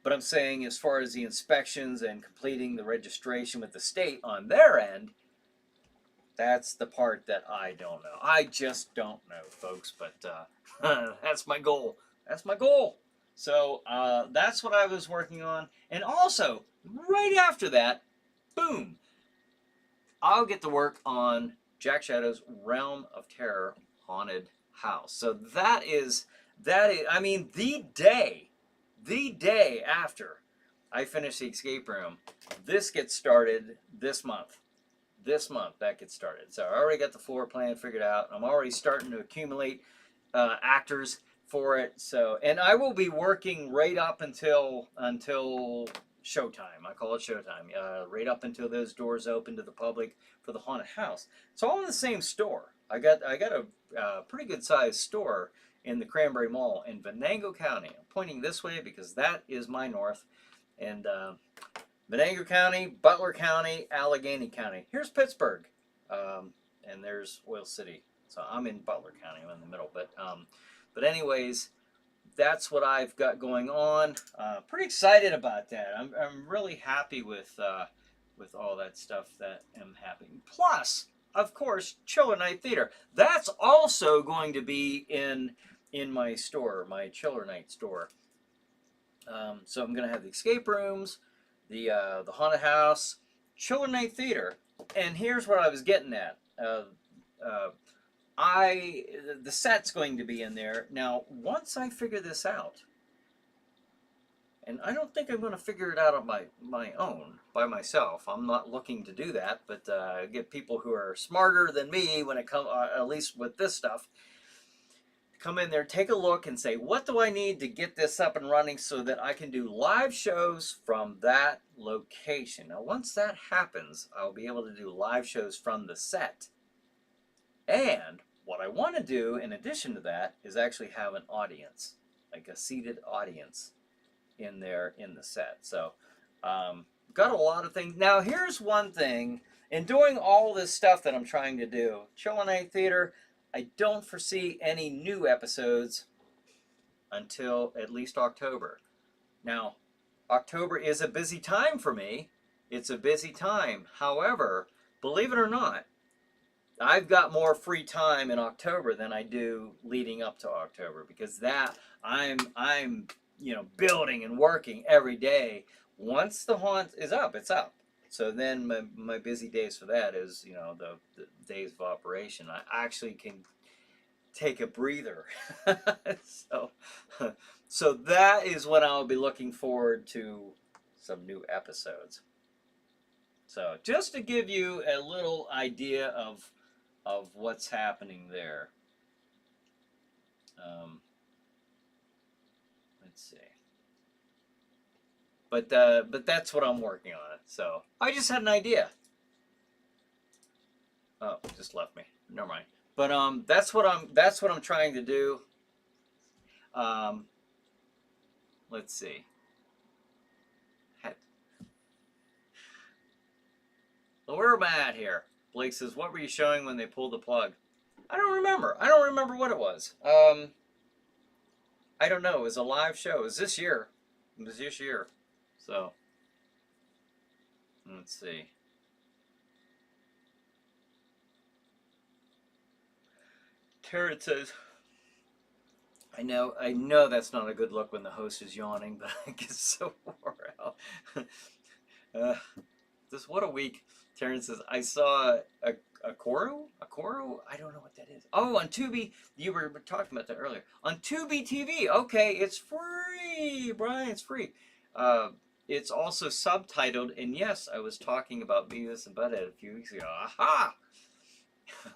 But I'm saying as far as the inspections and completing the registration with the state on their end, that's the part that I don't know. I just don't know, folks. But that's my goal. That's my goal. So that's what I was working on. And also, right after that, boom, I'll get to work on Jack Shadow's Realm of Terror Haunted House. So that is, I mean, the day after I finish the escape room, this gets started this month. This month, that gets started. So I already got the floor plan figured out. I'm already starting to accumulate actors for it. So, and I will be working right up until showtime. I call it showtime. Right up until those doors open to the public for the haunted house. It's all in the same store. I got a pretty good sized store in the Cranberry Mall in Venango County. I'm pointing this way because that is my north. And Venango County, Butler County, Allegheny County. Here's Pittsburgh, and there's Oil City. So I'm in Butler County. I'm in the middle, but anyways, that's what I've got going on. Pretty excited about that. I'm really happy with all that stuff that am happening. Plus, of course, Chiller Night Theater. That's also going to be in my store, my Chiller Night store. So I'm going to have the escape rooms, the haunted house, Chiller Night Theater, and here's what I was getting at. The set's going to be in there. Now, once I figure this out, and I don't think I'm going to figure it out on my own, by myself. I'm not looking to do that, but get people who are smarter than me when it comes, at least with this stuff, come in there, take a look, and say, what do I need to get this up and running so that I can do live shows from that location? Now, once that happens, I'll be able to do live shows from the set. And what I want to do, in addition to that, is actually have an audience, like a seated audience in there in the set. So got a lot of things. Now, here's one thing. In doing all this stuff that I'm trying to do, Chiller Night Theater, I don't foresee any new episodes until at least October. Now, October is a busy time for me. It's a busy time. However, believe it or not, I've got more free time in October than I do leading up to October, because that I'm building and working every day. Once the haunt is up, it's up. So then my busy days for that is the days of operation. I actually can take a breather. so so that is when I'll be looking forward to some new episodes. So just to give you a little idea of what's happening there. Let's see. But that's what I'm working on. So I just had an idea. Oh, just left me. Never mind. But that's what I'm trying to do. Let's see. Well, where am I at here? Blake says, "What were you showing when they pulled the plug?" I don't remember. I don't remember what it was. I don't know. It was a live show. It was this year. It was this year. So let's see. Terrence says, I know that's not a good look when the host is yawning, but I get so wore out. What a week. Terrence says, I saw a Coro? A Coro? I don't know what that is. Oh, on Tubi. You were talking about that earlier. On Tubi TV. Okay, it's free. Brian, it's free. It's also subtitled, and yes, I was talking about Beavis and Butthead a few weeks ago. Aha!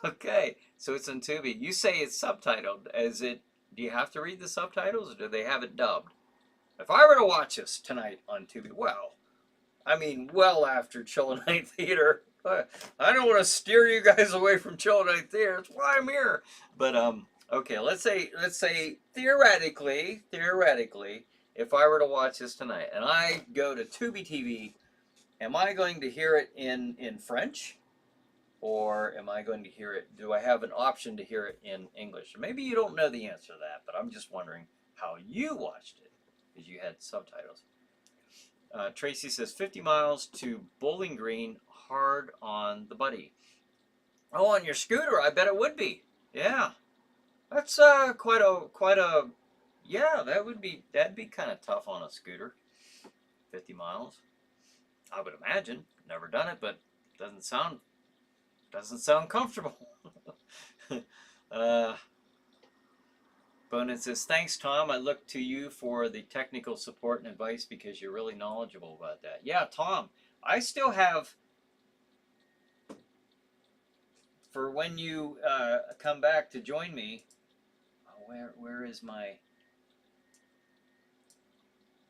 Okay, so it's on Tubi. You say it's subtitled. Do you have to read the subtitles, or do they have it dubbed? If I were to watch this tonight on Tubi, well after Chiller Night Theater. I don't want to steer you guys away from Chiller Night Theater. That's why I'm here. But okay, let's say theoretically, if I were to watch this tonight and I go to Tubi TV, am I going to hear it in French, or am I going to hear it? Do I have an option to hear it in English? Maybe you don't know the answer to that, but I'm just wondering how you watched it, because you had subtitles. Tracy says 50 miles to Bowling Green, hard on the buddy. Oh, on your scooter, I bet it would be. Yeah, that's quite a. Yeah, that'd be kind of tough on a scooter. 50 miles, I would imagine. Never done it, but doesn't sound comfortable. Bonin says, thanks, Tom. I look to you for the technical support and advice because you're really knowledgeable about that. Yeah, Tom, I still have, for when you come back to join me, where is my,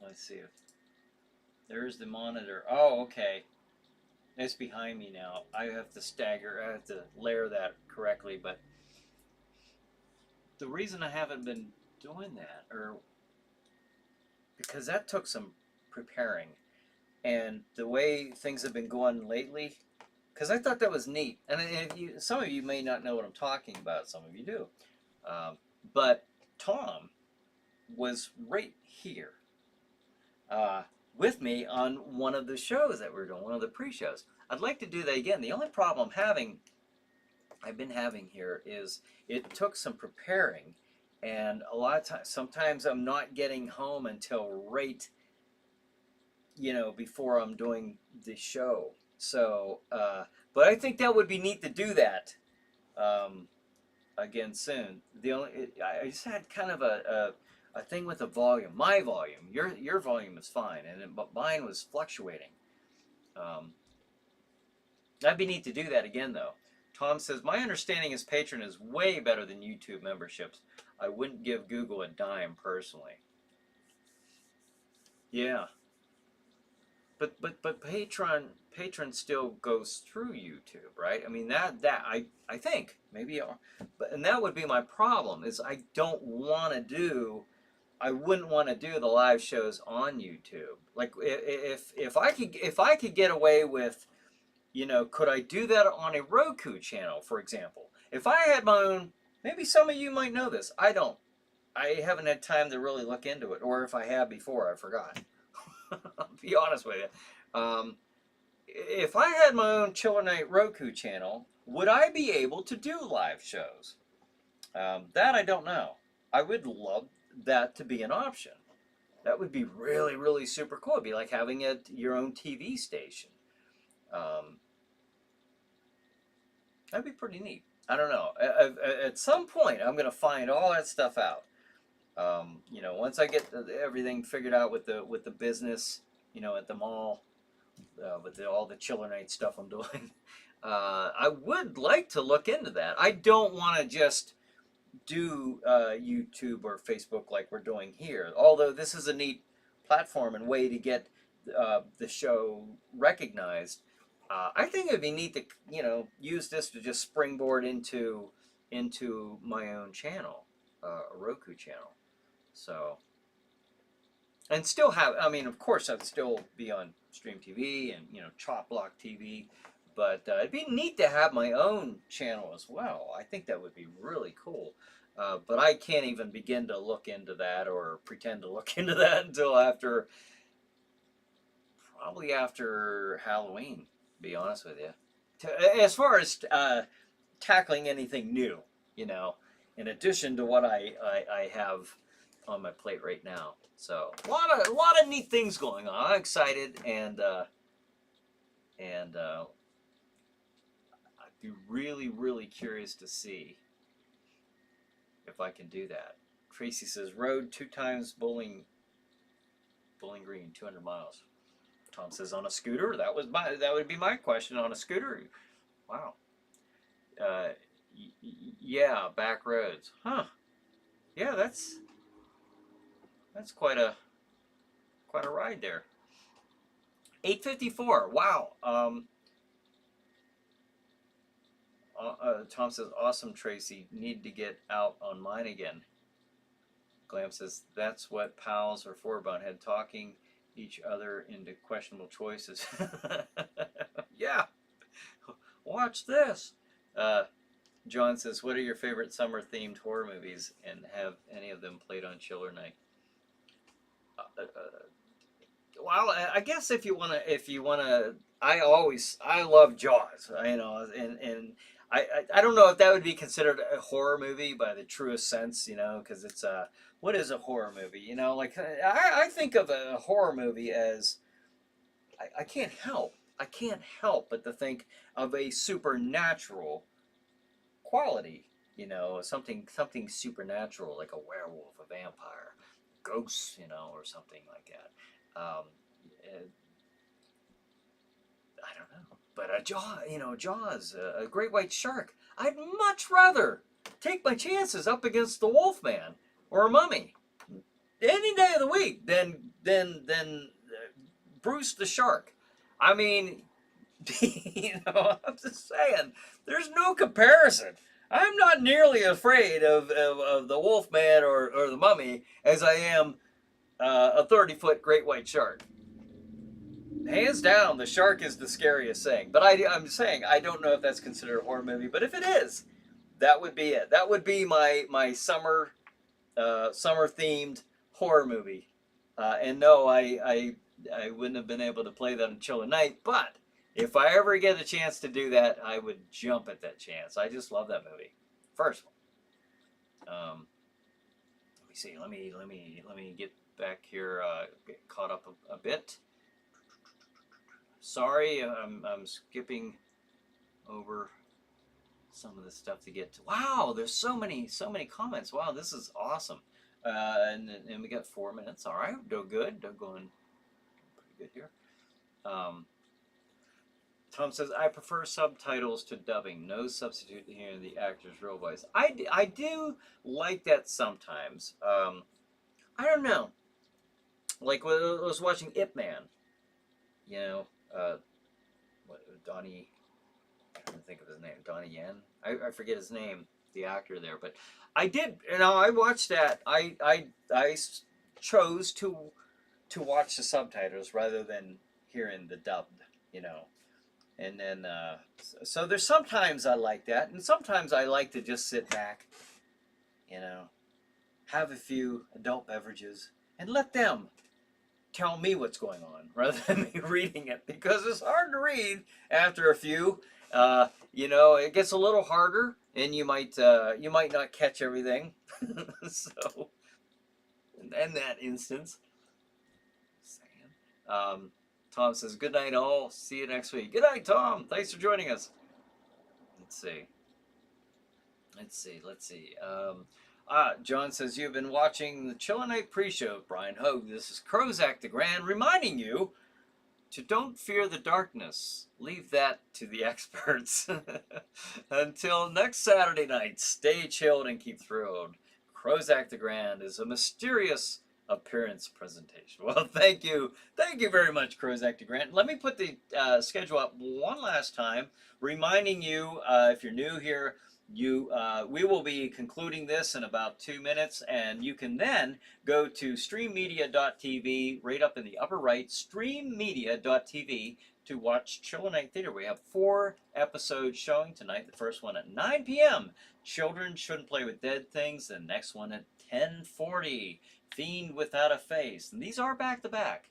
let's see, if there's the monitor. Oh, okay. It's behind me now. I have to layer that correctly, but the reason I haven't been doing that, because that took some preparing, and the way things have been going lately, because I thought that was neat, and some of you may not know what I'm talking about, some of you do, but Tom was right here with me on one of the shows that we're doing, one of the pre-shows. I'd like to do that again. The only problem I've been having here is it took some preparing, and a lot of times, sometimes I'm not getting home until right, before I'm doing the show. So, but I think that would be neat to do that again soon. I just had kind of a thing with the volume. My volume, your volume is fine, but mine was fluctuating. That'd be neat to do that again, though. Tom says, my understanding is Patreon is way better than YouTube memberships. I wouldn't give Google a dime personally. Yeah. But Patreon still goes through YouTube, right? I mean I think maybe, and that would be my problem, is I don't want to do I wouldn't want to do the live shows on YouTube. Like if I could get away with, could I do that on a Roku channel, for example? If I had my own, maybe some of you might know this. I don't. I haven't had time to really look into it, or if I have before, I forgot. I'll be honest with you. If I had my own Chiller Night Roku channel, would I be able to do live shows? That I don't know. I would love that to be an option. That would be really, really super cool. It'd be like having your own TV station. Um, that'd be pretty neat. I don't know. At some point, I'm going to find all that stuff out. Once I get everything figured out with the business, at the mall, with all the Chiller Night stuff I'm doing, I would like to look into that. I don't want to just do YouTube or Facebook like we're doing here. Although this is a neat platform and way to get the show recognized, I think it'd be neat to use this to just springboard into my own channel, a Roku channel. So, and still have, I mean, of course, I'd still be on Stream TV and Chop Block TV, but it'd be neat to have my own channel as well. I think that would be really cool. But I can't even begin to look into that or pretend to look into that until probably after Halloween, to be honest with you. As far as tackling anything new, in addition to what I have on my plate right now. So a lot of neat things going on. I'm excited, and I'd be really, really curious to see if I can do that. Tracy says, rode 2 times Bowling Green, 200 miles. Tom says, on a scooter? That would be my question. On a scooter? Wow. Yeah, back roads. Huh. Yeah, that's quite a ride there. 8:54. Wow. Tom says, awesome, Tracy. Need to get out on mine again. Glam says, that's what pals are for, Bunhead, talking each other into questionable choices. Yeah. Watch this. John says, what are your favorite summer-themed horror movies, and have any of them played on Chiller Night? Well, I guess if you wanna, I love Jaws, and I don't know if that would be considered a horror movie by the truest sense, because it's what is a horror movie? Like I think of a horror movie as I can't help but to think of a supernatural quality, something supernatural like a werewolf, a vampire, ghosts, or something like that. I don't know, but Jaws, a great white shark. I'd much rather take my chances up against the Wolfman or a mummy any day of the week than Bruce the shark. I mean, I'm just saying, there's no comparison. I'm not nearly afraid of the Wolfman or the mummy as I am a 30-foot great white shark. Hands down, the shark is the scariest thing. But I'm saying, I don't know if that's considered a horror movie, but if it is, that would be it. That would be my summer themed horror movie. And no, I wouldn't have been able to play that on Chiller Night, but if I ever get a chance to do that, I would jump at that chance. I just love that movie. First one. Let me see. Let me get back here. Get caught up a bit. Sorry, I'm skipping over some of the stuff to get to. Wow, there's so many comments. Wow, this is awesome. And we got 4 minutes. All right, doing good. Going pretty good here. Tom says, I prefer subtitles to dubbing. No substitute hearing the actor's real voice. I do like that sometimes. I don't know. Like when I was watching Ip Man, Donnie, I don't think of his name, Donnie Yen. I forget his name. the actor there. But I did, I watched that. I chose to watch the subtitles rather than hearing the dubbed, you know. And then, so there's sometimes I like that, and sometimes I like to just sit back, you know, have a few adult beverages, and let them tell me what's going on rather than me reading it, because it's hard to read after a few. It gets a little harder, and you might not catch everything. So, in that instance, Tom says, "Good night, all. See you next week." Good night, Tom. Thanks for joining us. Let's see. John says, "You've been watching the Chiller Night pre-show with Bryan Hogue. This is Crozak the Grand reminding you to don't fear the darkness. Leave that to the experts." Until next Saturday night, stay chilled and keep thrilled. Crozak the Grand is a mysterious appearance presentation. Well, thank you. Thank you very much, Crozak the Grand. Let me put the schedule up one last time, reminding you, if you're new here, we will be concluding this in about 2 minutes, and you can then go to streammedia.tv, right up in the upper right, streammedia.tv, to watch Chiller Night Theater. We have 4 episodes showing tonight. The first one at 9 p.m., Children Shouldn't Play with Dead Things. The next one at 10:40, Fiend Without a Face. And these are back-to-back.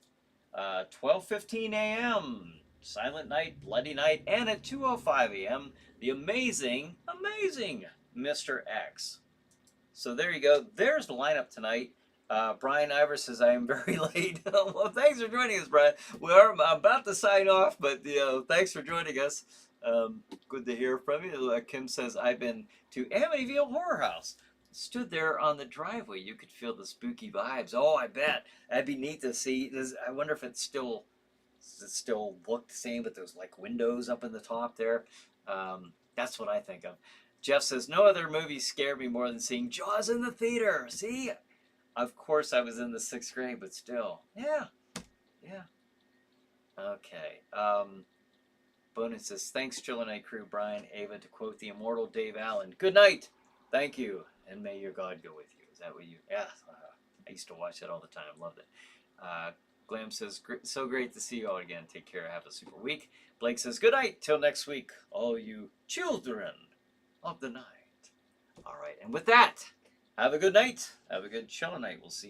12:15 a.m., Silent Night, Bloody Night, and at 2:05 a.m., the amazing Mr. X. So there you go. There's the lineup tonight. Brian Ivers says, "I am very late." Well, thanks for joining us, Brian. I'm about to sign off, but thanks for joining us. Good to hear from you. Kim says, "I've been to Amityville Horror House. Stood there on the driveway. You could feel the spooky vibes." Oh, I bet. That'd be neat to see. I wonder if does it still look the same with those like windows up in the top there. That's what I think of. Jeff says, "No other movie scared me more than seeing Jaws in the theater." See, of course I was in the 6th grade, but still, yeah. Okay. Bonus says, "Thanks, Chiller Night crew, Brian, Ava." To quote the immortal Dave Allen, "Good night. Thank you, and may your God go with you." Is that what you? Yeah. I used to watch that all the time. Loved it. Glam says, "So great to see you all again. Take care. Have a super week." Blake says, "Good night. Till next week, all you children of the night." All right. And with that, have a good night. Have a good Chiller Night. We'll see you.